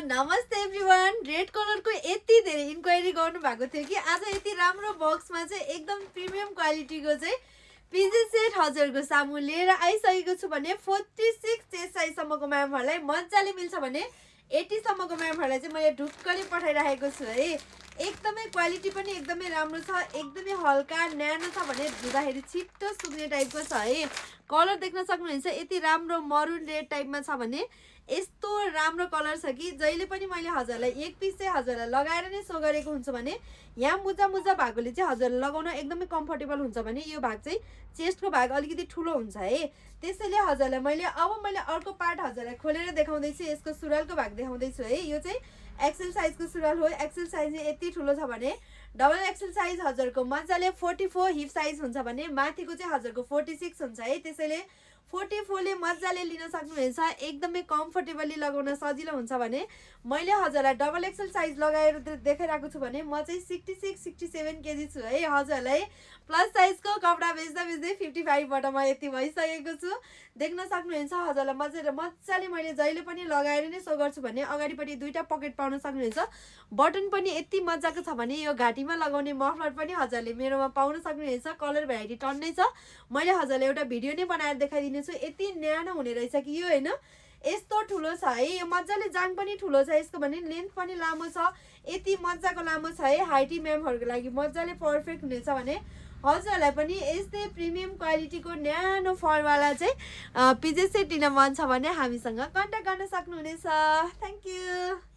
नमस्ते everyone. Red कलरको यति धेरै इन्क्वायरी गर्नु भएको थियो कि आज यति राम्रो बक्समा चाहिँ एकदम प्रिमियम क्वालिटीको चाहिँ पिजे सेट हजुरको सामु लिएर आइसकेको छु भने 46 चेस्ट साइजसम्मको म्यामहरूलाई मजाले मिल्छ भने 80 सम्मको म्यामहरूलाई चाहिँ मैले ढुक्कले पठाइराखेको छु है। एकदमै क्वालिटी पनि एकदमै राम्रो छ, एकदमै हल्का न्यानो छ भने धुँदाखेरि छिट्टो सुक्ने टाइपको छ है। कलर देख्न सक्नुहुन्छ यति राम्रो मरुन रेड टाइपमा छ भने यस्तो राम्रो कलर छ कि जहिले पनि मैले हजुरलाई एक पिस चाहिँ हजुरलाई लगाएर नै सो गरेको हुन्छु भने यहाँ मुजा मुजा भागले चाहिँ हजुरलाई लगाउन एकदमै कम्फर्टेबल हुन्छ भने यो भाग चाहिँ चेस्टको भाग अलिकति ठुलो हुन्छ है। त्यसैले हजुरलाई मैले अर्को पार्ट हजुरलाई खोलेर देखाउँदैछु। यसको सुरुवालको भाग देखाउँदैछु है। यो चाहिँ एक्सेल साइजको सुरुवाल हो। एक्सेल साइज चाहिँ यति ठुलो छ भने डबल एक्सेल साइज हजुरको मजाले 44 हिप साइज हुन्छ भने माथिको चाहिँ हजुरको 46 हुन्छ है। त्यसैले 44 ले मजाले लिन सक्नुहुनेछ। एकदमै कम्फर्टेबली लगाउन सजिलो हुन्छ भने मैले हजुरलाई डबल एक्सेल साइज लगाएर देखाइरहेको छु भने म चाहिँ 66-67 केजी छु है। हजुरलाई प्लस साइजको कपडा बेच्दा बेच्दै 55 बाट म यति भइसकेको छु। देख्न सक्नुहुन्छ हजुरलाई मजाले मैले जहिले पनि लगाएर नै सो गर्छु भने अगाडिपट्टि दुईटा पकेट पाउन सक्नुहुनेछ। बटन पनि यति मजाको छ भने यो घाँटीमा लगाउने मफलर पनि हजुरले मेरोमा पाउन सक्नुहुनेछ। कलर भेराइटी टन्नै छ। मैले हजुरलाई एउटा भिडियो नै बनाएर देखाइदिने छु। यति न्यानो हुने रहेछ कि यो हैन, यस्तो ठुलो छ है। यो मजाले जाङ पनि ठुलो छ यसको भने लेन्थ पनि लामो छ। यति मजाको लामो छ है। हाइटी म्यामहरुको लागि मजाले परफेक्ट हुनेछ भने हजुरलाई पनि यस्तै प्रिमियम क्वालिटीको न्यानो फरवाला चाहिँ पिजे सेट लिन मन छ भने हामीसँग कन्ट्याक्ट गर्न सक्नुहुनेछ। Thank you.